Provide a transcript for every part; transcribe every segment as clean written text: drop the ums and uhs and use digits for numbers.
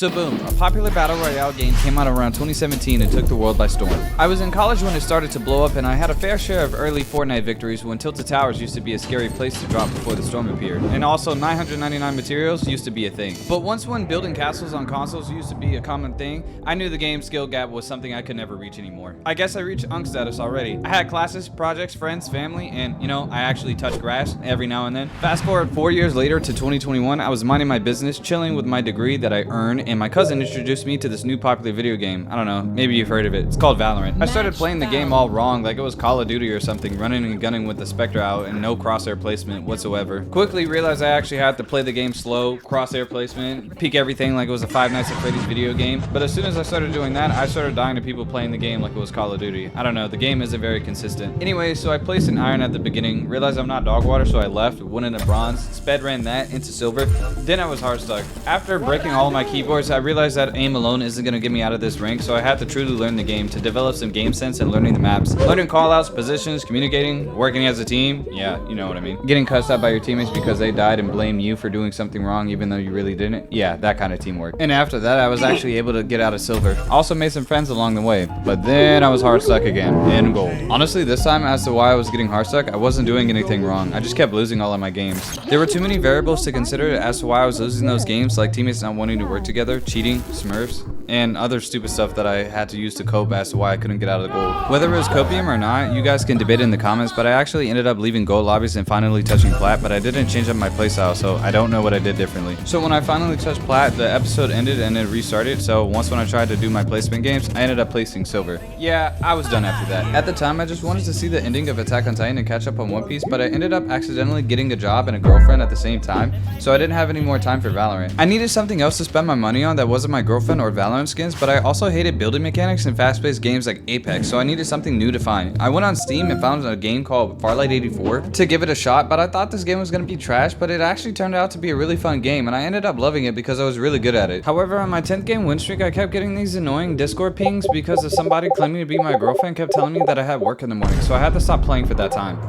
So boom, a popular battle royale game came out around 2017 and took the world by storm. I was in college when it started to blow up, and I had a fair share of early Fortnite victories when Tilted Towers used to be a scary place to drop before the storm appeared. And also 999 materials used to be a thing. But once when building castles on consoles used to be a common thing, I knew the game's skill gap was something I could never reach anymore. I guess I reached Unk status already. I had classes, projects, friends, family, and I actually touched grass every now and then. Fast forward 4 years later to 2021, I was minding my business, chilling with my degree that I earned, and my cousin introduced me to this new popular video game. I don't know, maybe you've heard of it. It's called Valorant. I started playing the game all wrong, like it was Call of Duty or something, running and gunning with the Spectre out and no crosshair placement whatsoever. Quickly realized I actually had to play the game slow, crosshair placement, peek everything like it was a Five Nights at Freddy's video game. But as soon as I started doing that, I started dying to people playing the game like it was Call of Duty. I don't know, the game isn't very consistent. Anyway, so I placed an iron at the beginning, realized I'm not dog water, so I left, went into bronze, sped ran that into silver. Then I was hard stuck. After breaking all of my keyboards, I realized that aim alone isn't going to get me out of this rank, so I had to truly learn the game to develop some game sense and learning the maps. Learning callouts, positions, communicating, working as a team. Yeah, you know what I mean. Getting cussed out by your teammates because they died and blame you for doing something wrong even though you really didn't. Yeah, that kind of teamwork. And after that, I was actually able to get out of silver. Also made some friends along the way, but then I was hard stuck again in gold. Honestly, this time as to why I was getting hard stuck, I wasn't doing anything wrong. I just kept losing all of my games. There were too many variables to consider as to why I was losing those games, like teammates not wanting to work together, cheating, smurfs, and other stupid stuff that I had to use to cope as to why I couldn't get out of the gold. Whether it was copium or not, you guys can debate in the comments, but I actually ended up leaving gold lobbies and finally touching plat, but I didn't change up my playstyle, so I don't know what I did differently. So when I finally touched plat, the episode ended and it restarted, so once when I tried to do my placement games, I ended up placing silver. Yeah, I was done after that. At the time, I just wanted to see the ending of Attack on Titan and catch up on One Piece, but I ended up accidentally getting a job and a girlfriend at the same time, so I didn't have any more time for Valorant. I needed something else to spend my money on that wasn't my girlfriend or Valorant skins, but I also hated building mechanics in fast-paced games like Apex, so I needed something new to find. I went on Steam and found a game called Farlight 84 to give it a shot, but I thought this game was going to be trash, but it actually turned out to be a really fun game, and I ended up loving it because I was really good at it. However, on my 10th game win streak, I kept getting these annoying Discord pings because of somebody claiming to be my girlfriend kept telling me that I had work in the morning, so I had to stop playing for that time.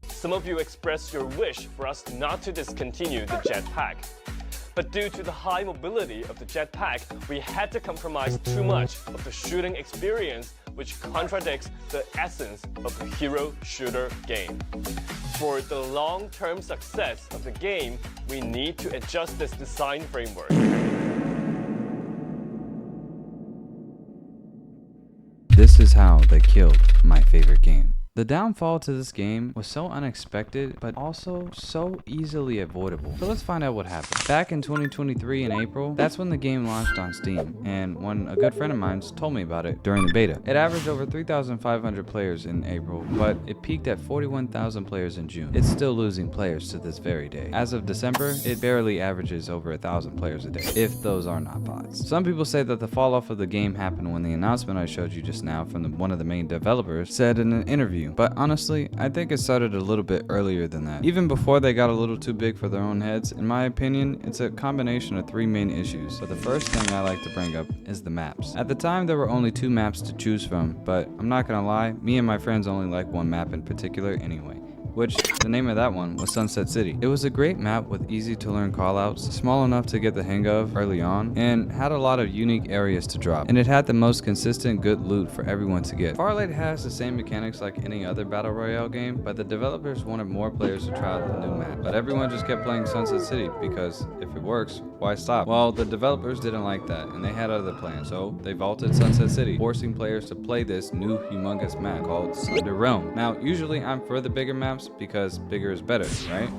Some of you expressed your wish for us not to discontinue the jetpack. But due to the high mobility of the jetpack, we had to compromise too much of the shooting experience, which contradicts the essence of the hero shooter game. For the long-term success of the game, we need to adjust this design framework. This is how they killed my favorite game. The downfall to this game was so unexpected, but also so easily avoidable. So let's find out what happened. Back in 2023 in April, that's when the game launched on Steam, and when a good friend of mine told me about it during the beta. It averaged over 3,500 players in April, but it peaked at 41,000 players in June. It's still losing players to this very day. As of December, it barely averages over 1,000 players a day, if those are not bots. Some people say that the fall off of the game happened when the announcement I showed you just now from one of the main developers said in an interview. But honestly, I think it started a little bit earlier than that. Even before they got a little too big for their own heads, in my opinion, it's a combination of three main issues. But the first thing I like to bring up is the maps. At the time, there were only 2 maps to choose from, but I'm not gonna lie, me and my friends only like one map in particular anyway, which the name of that one was Sunset City. It was a great map with easy to learn callouts, small enough to get the hang of early on, and had a lot of unique areas to drop. And it had the most consistent good loot for everyone to get. Farlight has the same mechanics like any other battle royale game, but the developers wanted more players to try out the new map. But everyone just kept playing Sunset City because if it works, why stop? Well, the developers didn't like that, and they had other plans, so they vaulted Sunset City, forcing players to play this new humongous map called Sundaye. Now, usually I'm for the bigger maps because bigger is better, right?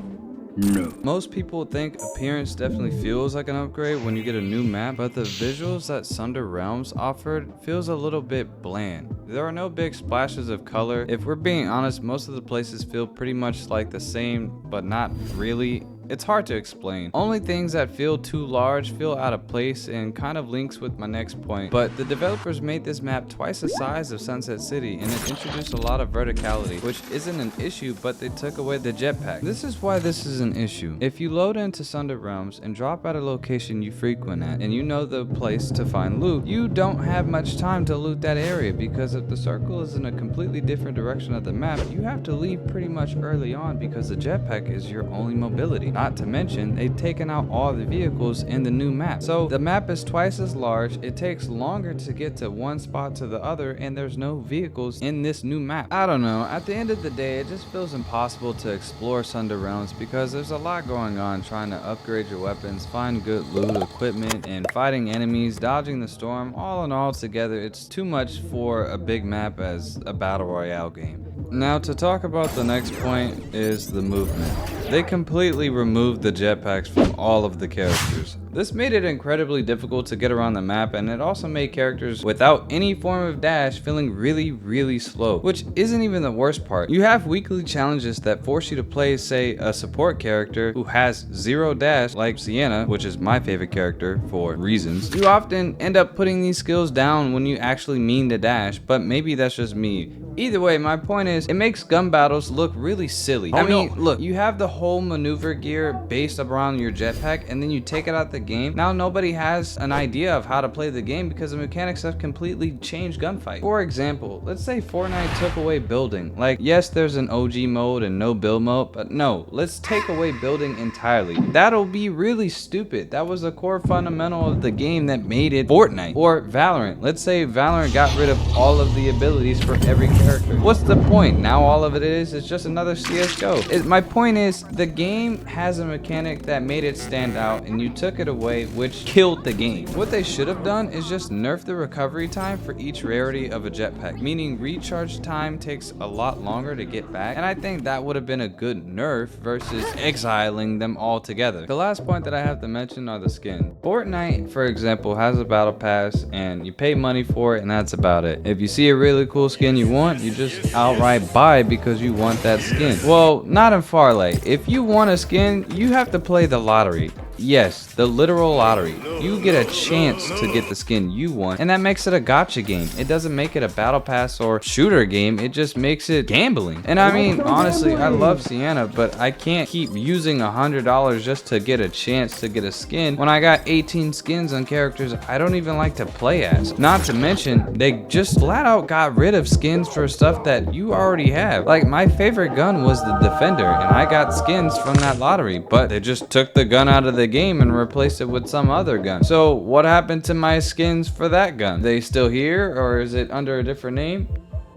No. Most people think appearance definitely feels like an upgrade when you get a new map, but the visuals that Sundaye offered feels a little bit bland. There are no big splashes of color. If we're being honest, most of the places feel pretty much like the same, but not really. It's hard to explain. Only things that feel too large feel out of place and kind of links with my next point. But the developers made this map twice the size of Sunset City, and it introduced a lot of verticality, which isn't an issue, but they took away the jetpack. This is why this is an issue. If you load into Sundaye realms and drop at a location you frequent at, and you know the place to find loot, you don't have much time to loot that area, because if the circle is in a completely different direction of the map, you have to leave pretty much early on because the jetpack is your only mobility. Not to mention, they've taken out all the vehicles in the new map. So the map is twice as large, it takes longer to get to one spot to the other, and there's no vehicles in this new map. I don't know, at the end of the day, it just feels impossible to explore Sundaye realms because there's a lot going on trying to upgrade your weapons, find good loot, equipment, and fighting enemies, dodging the storm. All in all together, it's too much for a big map as a battle royale game. Now to talk about the next point is the movement. They completely removed the jetpacks from all of the characters. This made it incredibly difficult to get around the map, and it also made characters without any form of dash feeling really slow, which isn't even the worst part. You have weekly challenges that force you to play, say, a support character who has zero dash, like Sienna, which is my favorite character for reasons. You often end up putting these skills down when you actually mean to dash, but maybe that's just me. Either way, my point is, it makes gun battles look really silly. I mean, look, you have the whole maneuver gear based around your jetpack, and then you take it out the game. Now nobody has an idea of how to play the game because the mechanics have completely changed gunfight. For example, let's say Fortnite took away building. Like, yes, there's an OG mode and no build mode, but no, let's take away building entirely. That'll be really stupid. That was a core fundamental of the game that made it Fortnite. Or Valorant. Let's say Valorant got rid of all of the abilities for every character. What's the point? Now all of it is just another CSGO. My point is, the game has a mechanic that made it stand out, and you took it away, which killed the game. What they should have done is just nerf the recovery time for each rarity of a jetpack, meaning recharge time takes a lot longer to get back, and I think that would have been a good nerf versus exiling them all together. The last point that I have to mention are the skins. Fortnite, for example, has a battle pass, and you pay money for it, and that's about it. If you see a really cool skin you want, you just outright buy it because you want that skin. Well, not in Farlight. If you want a skin, you have to play the lottery. Yes, the literal lottery. You get a chance to get the skin you want, and that makes it a gacha game. It doesn't make it a battle pass or shooter game, it just makes it gambling. And I mean, honestly, I love Sienna, but I can't keep using $100 just to get a chance to get a skin when I got 18 skins on characters I don't even like to play as. Not to mention, they just flat out got rid of skins for stuff that you already have. Like, my favorite gun was the Defender, and I got skins from that lottery, but they just took the gun out of the game and replace it with some other gun. So what happened to my skins for that gun? They still here, or is it under a different name?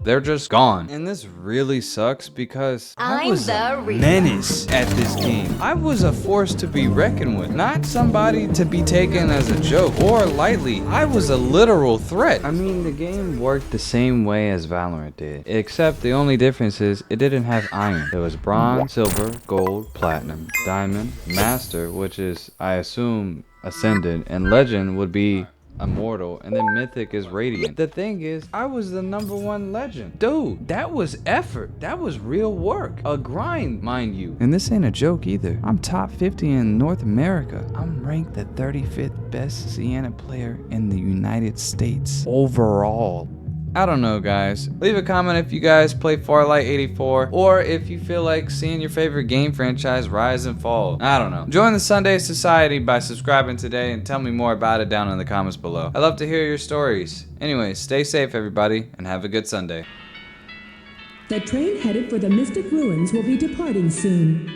They're just gone. And this really sucks because I was a menace at this game. I was a force to be reckoned with, not somebody to be taken as a joke or lightly. I was a literal threat. I mean, the game worked the same way as Valorant did, except the only difference is it didn't have iron. It was bronze, silver, gold, platinum, diamond, master, which is, I assume, ascendant, and legend would be immortal, and then mythic is radiant. The thing is, I was the #1 legend. Dude, that was effort. That was real work. A grind, mind you. And this ain't a joke either. I'm top 50 in North America. I'm ranked the 35th best Sienna player in the United States overall. I don't know, guys. Leave a comment if you guys play Farlight 84, or if you feel like seeing your favorite game franchise rise and fall. I don't know. Join the Sundaye Society by subscribing today and tell me more about it down in the comments below. I'd love to hear your stories. Anyways, stay safe, everybody, and have a good Sunday. The train headed for the Mystic Ruins will be departing soon.